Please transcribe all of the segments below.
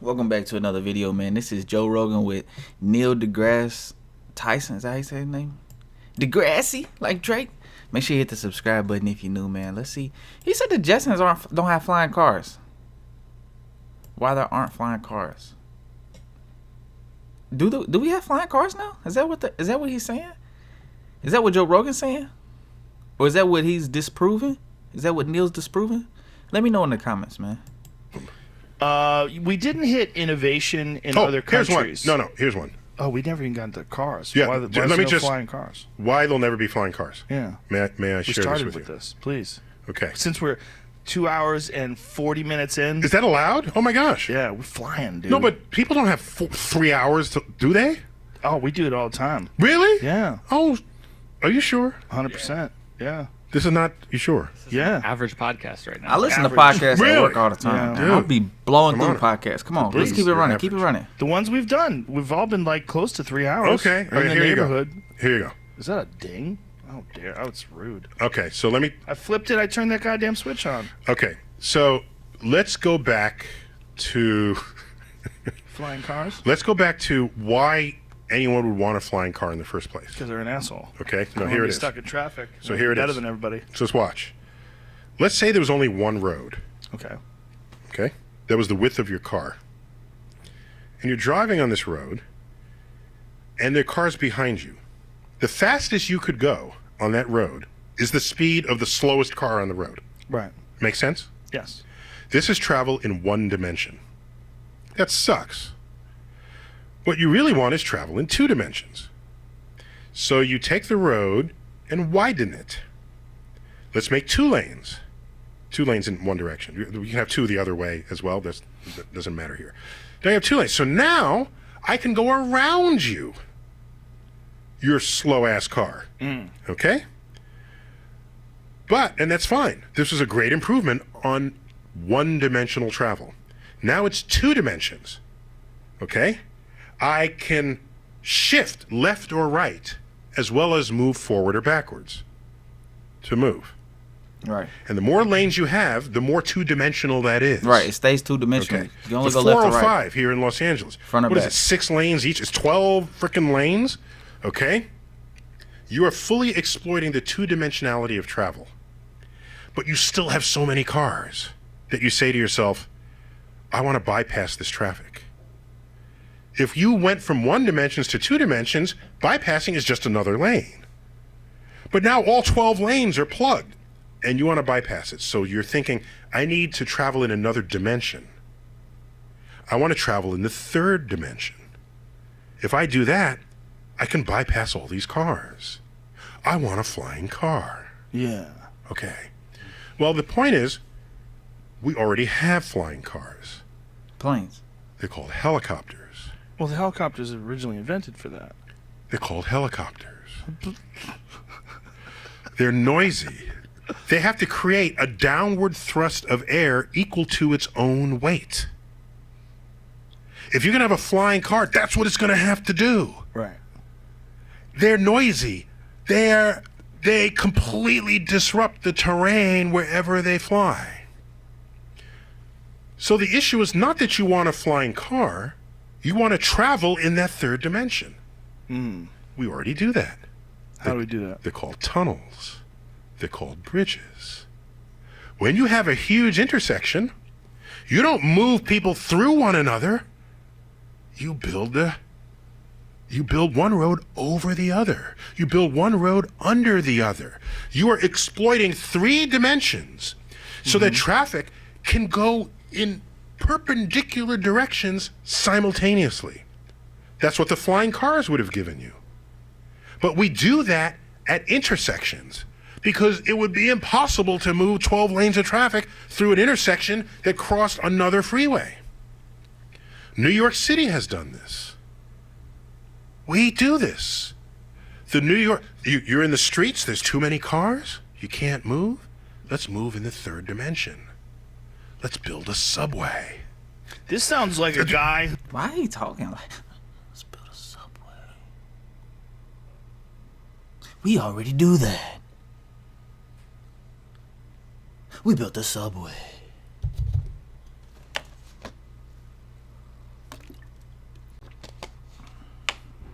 Welcome back to another video, man. This is Joe Rogan with Neil deGrasse Tyson. Is that how you say his name? deGrasse, like Drake. Make sure you hit the subscribe button if you're new, man. Let's see. He said the Jetsons don't have flying cars. Why there aren't flying cars? Do we have flying cars now? Is that what he's saying? Is that what Joe Rogan's saying? Or is that what he's disproving? Is that what Neil's disproving? Let me know in the comments, man. We didn't hit innovation in other countries. Here's one. No, here's one. Oh, we never even got into cars. Yeah, why let me just flying cars. Why there'll never be flying cars? Yeah. May I We share started this with you? this, please. Okay. Since we're 2 hours and 40 minutes in. Is that allowed? Oh my gosh. Yeah, we're flying, dude. No, but people don't have 3 hours to do they? Oh, we do it all the time. Really? Yeah. Oh, are you sure? 100%. Yeah. This is not. You sure? Yeah. Average podcast right now. I listen to Average. podcasts Really? at work all the time. Yeah. I'll be blowing Come through on. podcasts. Come on, Please, let's keep it you're running. average. Keep it running. The ones we've done, we've all been like close to 3 hours. Okay. Or in the Here you go. neighborhood. Here you go. Is that a ding? Oh, dear. Oh, it's rude. Okay. So let me. I flipped it. I turned that goddamn switch on. Okay. So let's go back to. Flying cars? Let's go back to why anyone would want a flying car in the first place. Because they're an asshole. Okay. I No, don't here wanna it be is. stuck in traffic. So here it better is. than everybody. So let's watch. Let's say there was only one road. Okay. Okay? That was the width of your car. And you're driving on this road, and there are cars behind you. The fastest you could go on that road is the speed of the slowest car on the road. Right. Make sense? Yes. This is travel in one dimension. That sucks. What you really want is travel in two dimensions. So you take the road and widen it. Let's make 2 lanes. 2 lanes in one direction. You can have 2 the other way as well. That doesn't matter here. Now you have 2 lanes. So now I can go around you. Your slow-ass car. Okay? And that's fine. This was a great improvement on one-dimensional travel. Now it's 2 dimensions. Okay? I can shift left or right as well as move forward or backwards to move. Right. And the more lanes you have, the more two-dimensional that is. Right. It stays 2-dimensional. Okay. You only the go left or right. 405 here in Los Angeles. Front or What is back? it? 6 lanes each. It's 12 freaking lanes. Okay. You are fully exploiting the two-dimensionality of travel, but you still have so many cars that you say to yourself, "I want to bypass this traffic." If you went from 1 dimensions to 2 dimensions, bypassing is just another lane. But now all 12 lanes are plugged. And you want to bypass it. So you're thinking, I need to travel in another dimension. I want to travel in the 3rd dimension. If I do that, I can bypass all these cars. I want a flying car. Yeah. Okay. Well, the point is, we already have flying cars. Planes. They're called helicopters. Well, the helicopters are originally invented for that. They're called helicopters. They're noisy. They have to create a downward thrust of air equal to its own weight. If you're going to have a flying car, that's what it's going to have to do. Right. They're noisy. They completely disrupt the terrain wherever they fly. So the issue is not that you want a flying car. You want to travel in that 3rd dimension. We already do that. How do we do that? They're called tunnels. They're called bridges. When you have a huge intersection, you don't move people through one another. You build one road over the other. You build one road under the other. You are exploiting 3 dimensions so that traffic can go in perpendicular directions simultaneously. That's what the flying cars would have given you. But we do that at intersections, because it would be impossible to move 12 lanes of traffic through an intersection that crossed another freeway. New York City has done this. We do this. You're in the streets, there's too many cars, you can't move. Let's move in the 3rd dimension. Let's build a subway. This sounds like a guy. Why are you talking like let's build a subway? We already do that. We built a subway.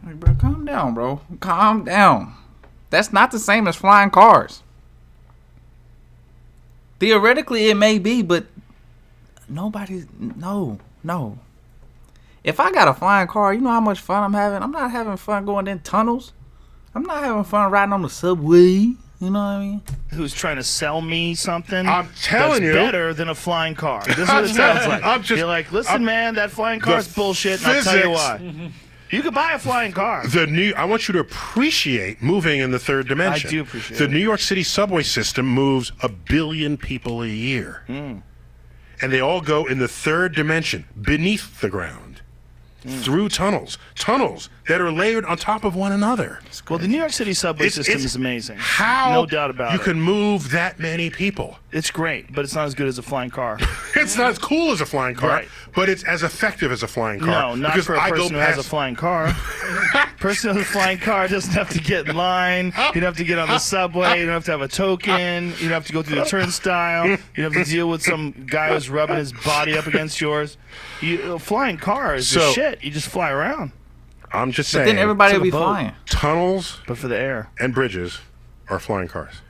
Like, bro, calm down, bro. Calm down. That's not the same as flying cars. Theoretically, it may be, but no. If I got a flying car, you know how much fun I'm having? I'm not having fun going in tunnels. I'm not having fun riding on the subway. You know what I mean? Who's trying to sell me something I'm telling you. that's better than a flying car. This is what it sounds like. You're like, listen, man, that flying car's bullshit, and I'll tell you why. You could buy a flying car. I want you to appreciate moving in the third dimension. I do appreciate the it. New York City subway system moves 1 billion people a year. And they all go in the third dimension, beneath the ground. Through tunnels that are layered on top of one another. Well, the New York City subway system is amazing. How no doubt about you it. can move that many people. It's great, but it's not as good as a flying car. It's not as cool as a flying car, Right. but it's as effective as a flying car. No, not because for a I person go who has a past- flying car. Person with a flying car doesn't have to get in line. You don't have to get on the subway. You don't have to have a token. You don't have to go through the turnstile. You don't have to deal with some guy who's rubbing his body up against yours. A flying car is the shit. You just fly around. I'm just But saying. then everybody It's will like be a boat. flying. Tunnels But for the air. and bridges are flying cars.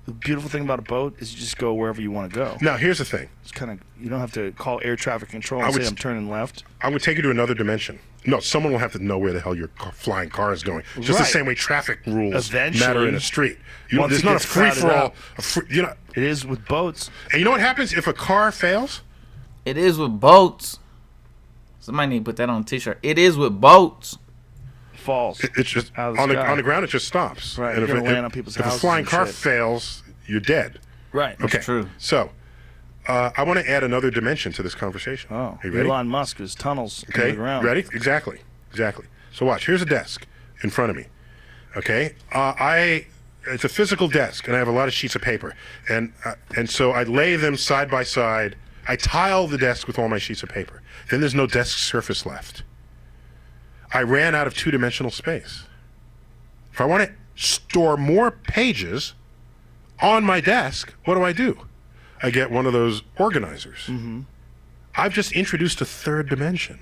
The beautiful thing about a boat is you just go wherever you want to go. Now, here's the thing. It's kind of, you don't have to call air traffic control I and would say s- I'm turning left. I'm going to take you to another dimension. No, someone will have to know where the hell your flying car is going. Just the Right. same way traffic rules Eventually, matter in a street. once There's it not a gets crowded free-for-all. out. It is with boats. And you know what happens if a car fails? It is with boats. Somebody need to put that on a t-shirt. It is with boats. Falls. It's just Out of the on sky. the ground. It just stops. Right, And you're if gonna land on people's if a houses flying and car shit. fails, you're dead. Right. Okay. true. So, I want to add another dimension to this conversation. Oh, Are you ready? Elon Musk is tunnels Okay. under the ground. Ready? Exactly. So watch. Here's a desk in front of me. Okay. It's a physical desk, and I have a lot of sheets of paper, and so I lay them side by side. I tile the desk with all my sheets of paper. Then there's no desk surface left. I ran out of two-dimensional space. If I want to store more pages on my desk, what do? I get one of those organizers. Mm-hmm. I've just introduced a third dimension.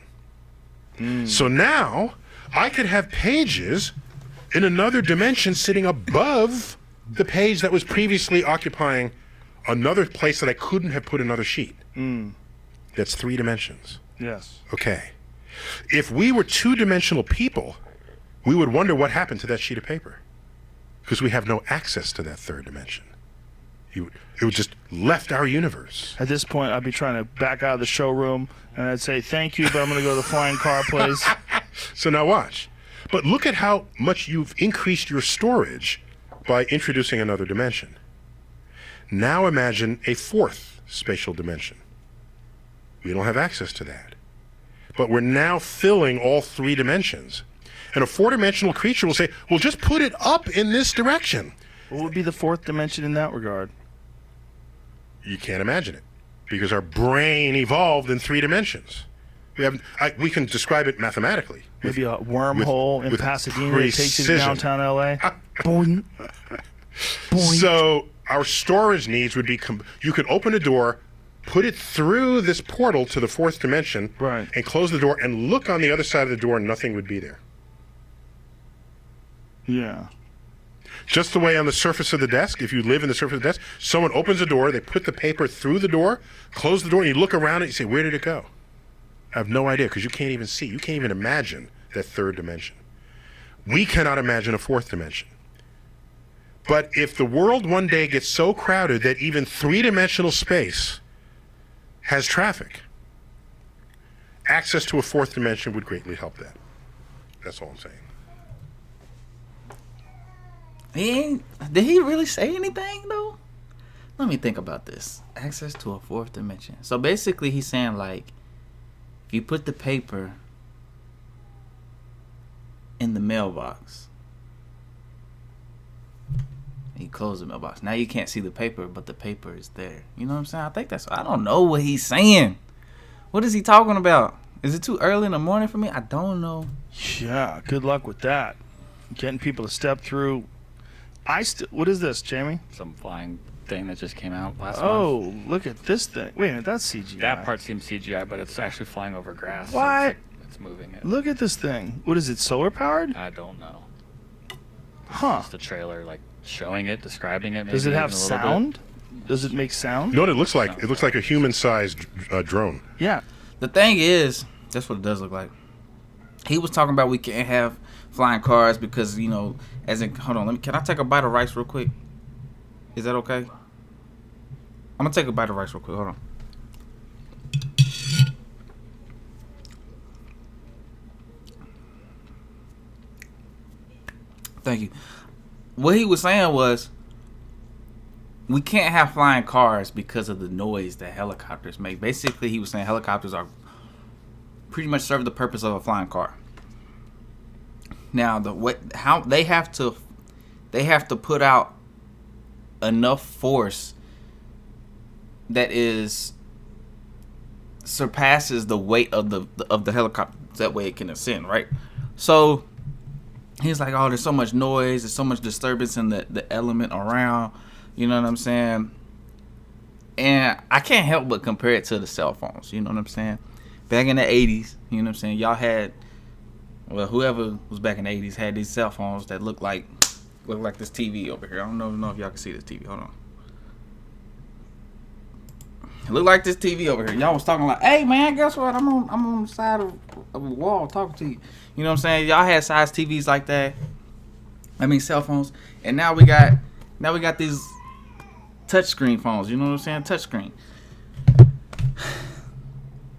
So now I could have pages in another dimension sitting above the page that was previously occupying another place that I couldn't have put another sheet. That's 3 dimensions. Yes. Okay. If we were 2-dimensional people, we would wonder what happened to that sheet of paper, because we have no access to that third dimension. It would just left our universe. At this point, I'd be trying to back out of the showroom, and I'd say, thank you, but I'm going to go to the flying car place. So now watch. But look at how much you've increased your storage by introducing another dimension. Now imagine a 4th spatial dimension. We don't have access to that. But we're now filling all 3 dimensions. And a 4-dimensional creature will say, well, just put it up in this direction. What would be the 4th dimension in that regard? You can't imagine it, because our brain evolved in 3 dimensions. We can describe it mathematically. Maybe a wormhole in with Pasadena that takes you to precision. downtown L.A.? Boing. Boing. So our storage needs would be, you could open a door, put it through this portal to the 4th dimension, Right. and close the door and look on the other side of the door and nothing would be there. Yeah. Just the way on the surface of the desk, if you live in the surface of the desk, someone opens a door, they put the paper through the door, close the door, and you look around and you say, where did it go? I have no idea, because you can't even see. You can't even imagine that 3rd dimension. We cannot imagine a 4th dimension. But if the world one day gets so crowded that even 3-dimensional space has traffic, access to a 4th dimension would greatly help that. That's all I'm saying. Did he really say anything though? Let me think about this. Access to a 4th dimension. So basically he's saying, like, if you put the paper in the mailbox, and you close the mailbox, now you can't see the paper, but the paper is there. You know what I'm saying? I don't know what he's saying. What is he talking about? Is it too early in the morning for me? I don't know. Yeah, good luck with that. Getting people to step through. What is this, Jamie? Some flying thing that just came out last month. Oh, look at this thing. Wait a minute, that's CGI. That part seems CGI, but it's actually flying over grass. What? it's moving it. Look at this thing. What is it? Solar powered? I don't know. Huh? Just the trailer, like showing it, describing it. Maybe Does it have even a little sound? Does it make sound? You know what it looks like? It looks like a human-sized drone. Yeah. The thing is, that's what it does look like. He was talking about we can't have flying cars because, you know, hold on, can I take a bite of rice real quick? Is that okay? I'm gonna take a bite of rice real quick. Hold on. Thank you. What he was saying was we can't have flying cars because of the noise that helicopters make. Basically, he was saying helicopters are pretty much serve the purpose of a flying car. Now, how they have to put out enough force that surpasses the weight of the helicopter. That way, it can ascend, right? So he's like, oh, there's so much noise, there's so much disturbance in the element around. You know what I'm saying? And I can't help but compare it to the cell phones. You know what I'm saying? Back in the 80s, you know what I'm saying? Y'all had, well, whoever was back in the 80s had these cell phones that look like this TV over here. I don't know if y'all can see this TV. Hold on. It looked like this TV over here. Y'all was talking like, hey man, guess what? I'm on the side of a wall talking to you. You know what I'm saying? Y'all had size TVs like that. I mean cell phones. And now we got these touchscreen phones. You know what I'm saying? Touchscreen.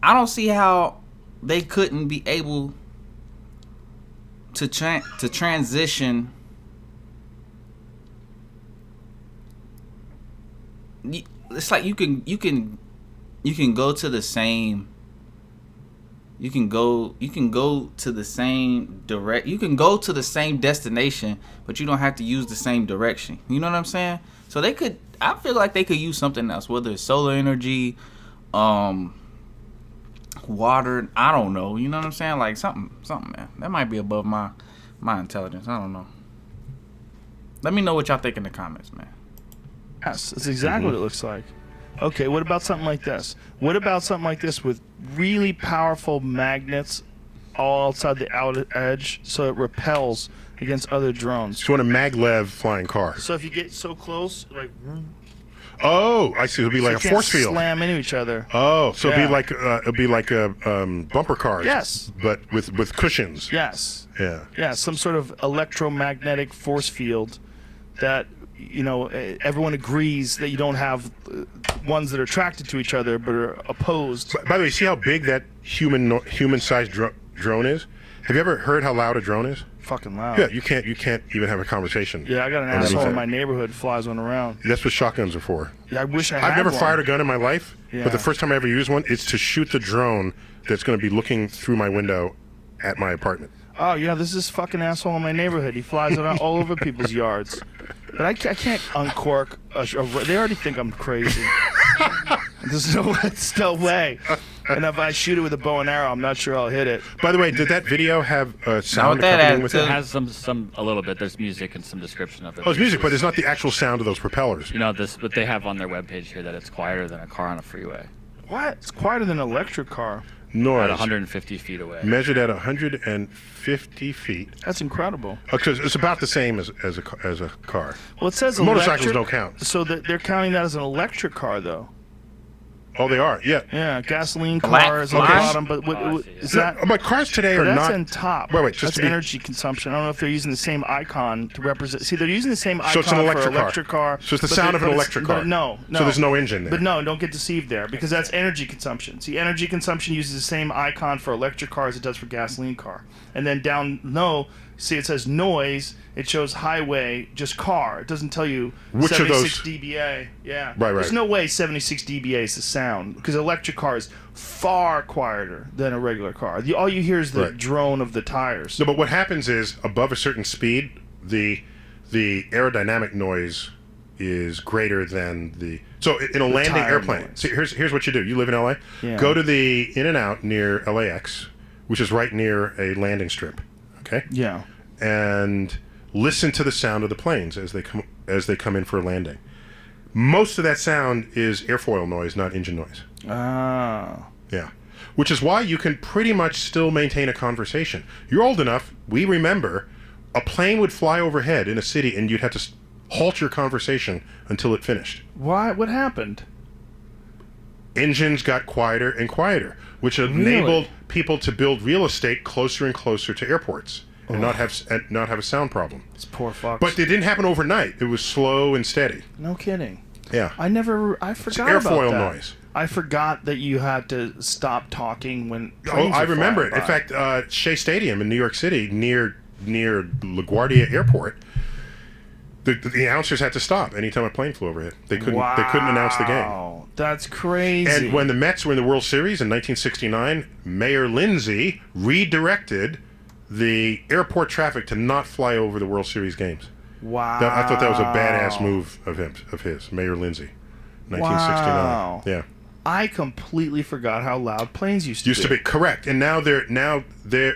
I don't see how they couldn't be able to transition. It's like you can go to the same. You can go to the same destination, but you don't have to use the same direction. You know what I'm saying? So I feel like they could use something else, whether it's solar energy, water. I don't know. You know what I'm saying? Like something, man. That might be above my intelligence. I don't know. Let me know what y'all think in the comments, man. Yes, that's exactly what it looks like. Okay, what about something like this? What about something like this with really powerful magnets all outside the outer edge so it repels against other drones? So you want a maglev flying car. So if you get so close, like... Oh, I see. It'll be like a force field. Slam into each other. Oh, so it'll be like a bumper cars. Yes. But with cushions. Yes. Yeah. Yeah, some sort of electromagnetic force field that, you know, everyone agrees that you don't have ones that are attracted to each other but are opposed. By the way, see how big that human-sized drone is? Have you ever heard how loud a drone is? Fucking loud. Yeah, you can't even have a conversation. Yeah, I got an asshole in my neighborhood flies one around. That's what shotguns are for. Yeah, I wish I had I've never one. fired a gun in my life, Yeah. but the first time I ever used one, it's to shoot the drone that's going to be looking through my window at my apartment. Oh, yeah, this is fucking asshole in my neighborhood. He flies around all over people's yards. But I can't uncork. They already think I'm crazy. There's no way. And if I shoot it with a bow and arrow, I'm not sure I'll hit it. By the way, did that video have sound that accompanying with It it? has a little bit. There's music and some description of it. Oh, it's music, but it's not the actual sound of those propellers. You know this, but they have on their webpage here that it's quieter than a car on a freeway What? It's quieter than an electric car. Noise. at 150 feet away. Measured at 150 feet. That's incredible. Because it's about the same as a car. Well, it says Motorcycles electric, don't count. So they're counting that as an electric car, though. Oh, they are. Yeah. Yeah, gasoline Black cars on the fly? bottom, but Oh, I see. is that? But cars today But are that's not. in top. Wait, just that's to be- energy consumption. I don't know if they're using the same icon to represent. See, they're using the same icon So it's an for electric an electric car. So it's the but sound they- of an but electric but car. No. So there's no engine there. But no, don't get deceived there because that's energy consumption. See, energy consumption uses the same icon for electric car as it does for gasoline car. And then down low, see it says noise. It shows highway, just car. It doesn't tell you Which of 76 those? dBA. Yeah. Right. There's no way 76 dBA is the sound because electric car is far quieter than a regular car. All you hear is the Right. drone of the tires. No, but what happens is above a certain speed, the aerodynamic noise is greater than the. So in a landing tire airplane, noise. see, here's what you do. You live in LA. Yeah. Go to the In-N-Out near LAX, which is right near a landing strip. Okay. Yeah. And listen to the sound of the planes as they come in for a landing. Most of that sound is airfoil noise, not engine noise. Ah. Yeah. which is why you can pretty much still maintain a conversation. You're old enough, we remember, a plane would fly overhead in a city and you'd have to halt your conversation until it finished. Why? What happened? Engines got quieter and quieter, which enabled people to build real estate closer and closer to airports and not have a sound problem. It's poor fucks. But it didn't happen overnight. It was slow and steady. No kidding. Yeah. I forgot It's about airfoil that. noise. I forgot that you had to stop talking when Oh, planes I were remember it. flying In by. fact, Shea Stadium in New York City, near LaGuardia Airport, the announcers had to stop anytime a plane flew overhead. They couldn't announce the game. Wow, that's crazy. And when the Mets were in the World Series in 1969, Mayor Lindsay redirected the airport traffic to not fly over the World Series games. Wow. I thought that was a badass move of his, Mayor Lindsay. 1969. Wow. Yeah. I completely forgot how loud planes used to be. Used to be correct, and now they're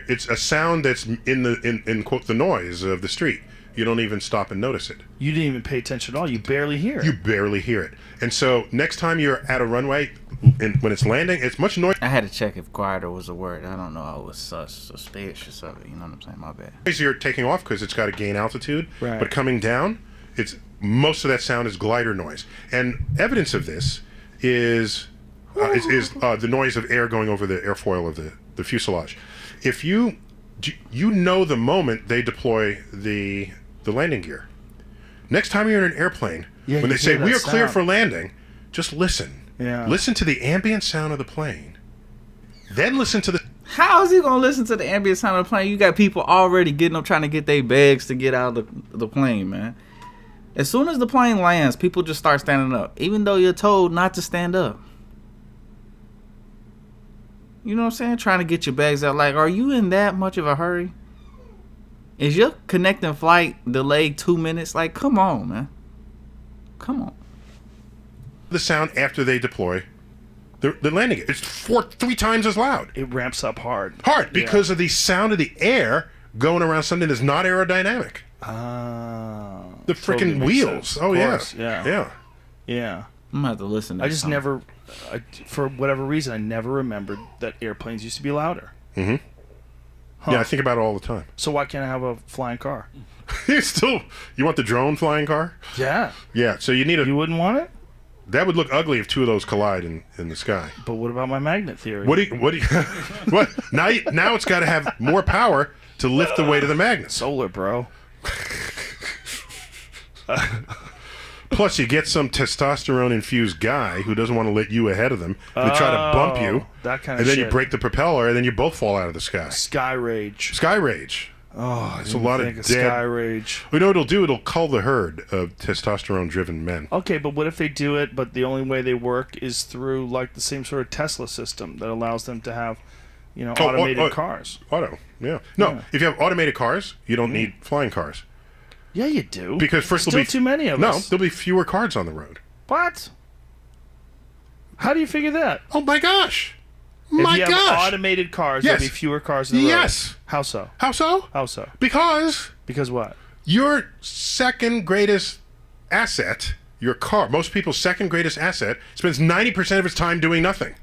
it's a sound that's in quote the noise of the street. You don't even stop and notice it. You didn't even pay attention at all. You barely hear it. You barely hear it. And so next time you're at a runway, when it's landing, it's much noisier. I had to check if quieter was a word. I don't know. I was suspicious of it. You know what I'm saying? My bad. Noisier taking off because it's got to gain altitude. Right. But coming down, most of that sound is glider noise. And evidence of this is the noise of air going over the airfoil of the fuselage. If you know the moment they deploy the landing gear. Next time you're in an airplane, when they say we are clear for landing, just listen. Yeah. Listen to the ambient sound of the plane. Then listen to the... How is he gonna listen to the ambient sound of the plane? You got people already getting up trying to get their bags to get out of the plane, man. As soon as the plane lands, people just start standing up, even though you're told not to stand up. You know what I'm saying? Trying to get your bags out. Like, are you in that much of a hurry? Is your connecting flight delayed 2 minutes? Like, come on, man. Come on. The sound after they deploy the landing gear. It's 3 times as loud. It ramps up hard. Because of the sound of the air going around something that's not aerodynamic. The freaking Totally wheels. sense. Oh, Of yeah. course, yeah. Yeah. I'm gonna have to listen to I this just song. never, for whatever reason, I never remembered that airplanes used to be louder. Mm-hmm. Yeah, I think about it all the time. So why can't I have a flying car? You want the drone flying car? Yeah. Yeah, so you need You wouldn't want it? that would look ugly if 2 of those collide in the sky. But what about my magnet theory? What now it's got to have more power to lift the weight of the magnets. Solar, bro. Plus, you get some testosterone-infused guy who doesn't want to let you ahead of them. They try to bump you, that kind of and then shit. you break the propeller, and then you both fall out of the sky. Sky rage. Sky rage. Oh, It's a lot of Sky dead. rage. You know what it'll do? It'll cull the herd of testosterone-driven men. Okay, but what if they do it, but the only way they work is through like the same sort of Tesla system that allows them to have, automated cars? Auto, yeah. No, if you have automated cars, you don't need flying cars. Yeah, you do. Because first Still there'll be too many of us. No, there'll be fewer cars on the road. What? How do you figure that? Oh my gosh! If you have gosh! automated cars, Yes. there'll be fewer cars in the road. Yes. How so? How so? How so? Because Because what? your second greatest asset, your car, most people's second greatest asset, spends 90% of its time doing nothing.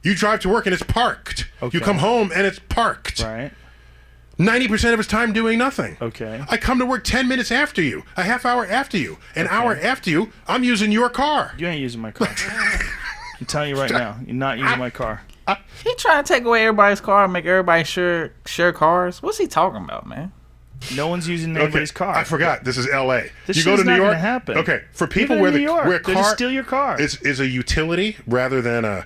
You drive to work and it's parked. Okay. You come home and it's parked. Right. 90% of its time doing nothing. Okay. I come to work 10 minutes after you, a half hour after you, an hour after you. I'm using your car. You ain't using my car. I'm telling you right now, you're not using my car. He trying to take away everybody's car and make everybody share cars. What's he talking about, man? No one's using anybody's car. I forgot. This is L.A. This you go shit's to New not York. gonna happen. Okay, for people Even where in New York, where they'll car just steal your car. is a utility rather than a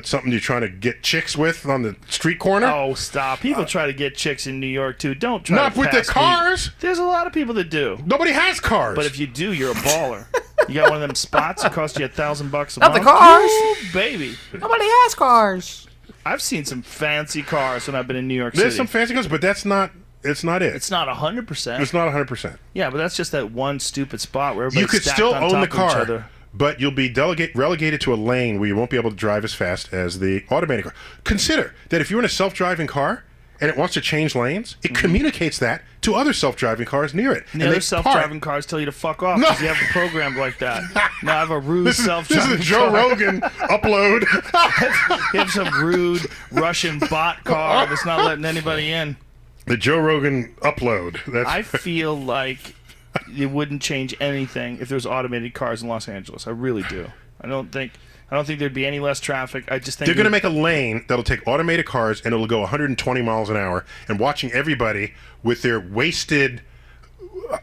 something you're trying to get chicks with on the street corner. Oh, stop. People try to get chicks in New York, too. Don't try Not to with their pass me. cars. There's a lot of people that do. Nobody has cars. But if you do, you're a baller. You got one of them spots that cost you $1,000 a month. Not the cars. Ooh, baby. Nobody has cars. I've seen some fancy cars when I've been in New York there's City. some fancy cars, but it's not it. It's not 100%. It's not 100%. Yeah, but that's just that one stupid spot where everybody's You could stacked still on own top the of each car, other. but you'll be relegated to a lane where you won't be able to drive as fast as the automated car. Consider that if you're in a self-driving car and it wants to change lanes, it communicates that to other self-driving cars near it. And the other self-driving cars tell you to fuck off because you have it programmed like that. Now I have a rude self-driving This is a Joe Rogan upload. You have some rude Russian bot car that's not letting anybody in. The Joe Rogan upload. I feel like it wouldn't change anything if there was automated cars in Los Angeles. I really do. I don't think there'd be any less traffic. I just think they're going to make a lane that'll take automated cars and it'll go 120 miles an hour, and watching everybody with their wasted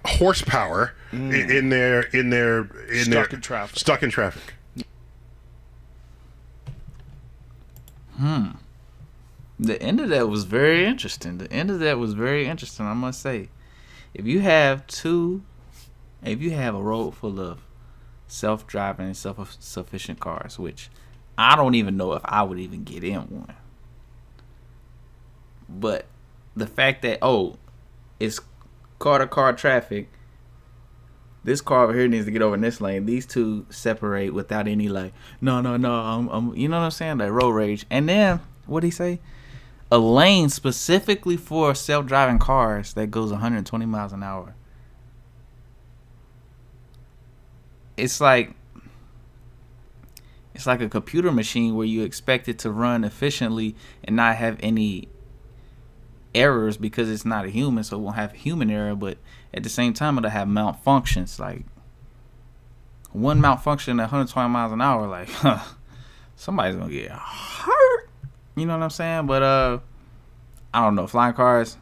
horsepower in stuck in traffic. The end of that was very interesting. I must say. If you have a road full of self-driving and self-sufficient cars, which I don't even know if I would even get in one. But the fact that, it's car-to-car traffic, this car over here needs to get over in this lane. These two separate without any no, I'm you know what I'm saying? Like road rage. And then, what'd he say? A lane specifically for self-driving cars that goes 120 miles an hour. It's like a computer machine where you expect it to run efficiently and not have any errors because it's not a human, so it won't have human error, but at the same time it'll have malfunctions. Like one malfunction at 120 miles an hour, like somebody's gonna get hurt. You know what I'm saying? But I don't know. Flying cars.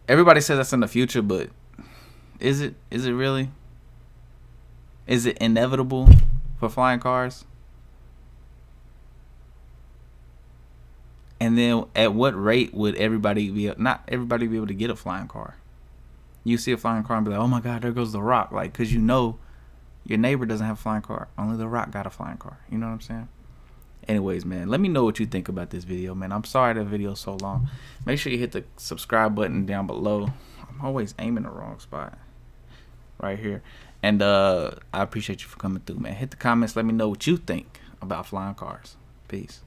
Everybody says that's in the future, but is it really? Is it inevitable for flying cars? And then at what rate would not everybody be able to get a flying car? You see a flying car and be like, oh my God, there goes The Rock. Like, because you know your neighbor doesn't have a flying car. Only The Rock got a flying car. You know what I'm saying? Anyways, man, let me know what you think about this video, man. I'm sorry the video's so long. Make sure you hit the subscribe button down below. I'm always aiming the wrong spot. Right here. And I appreciate you for coming through, man. Hit the comments. Let me know what you think about flying cars. Peace.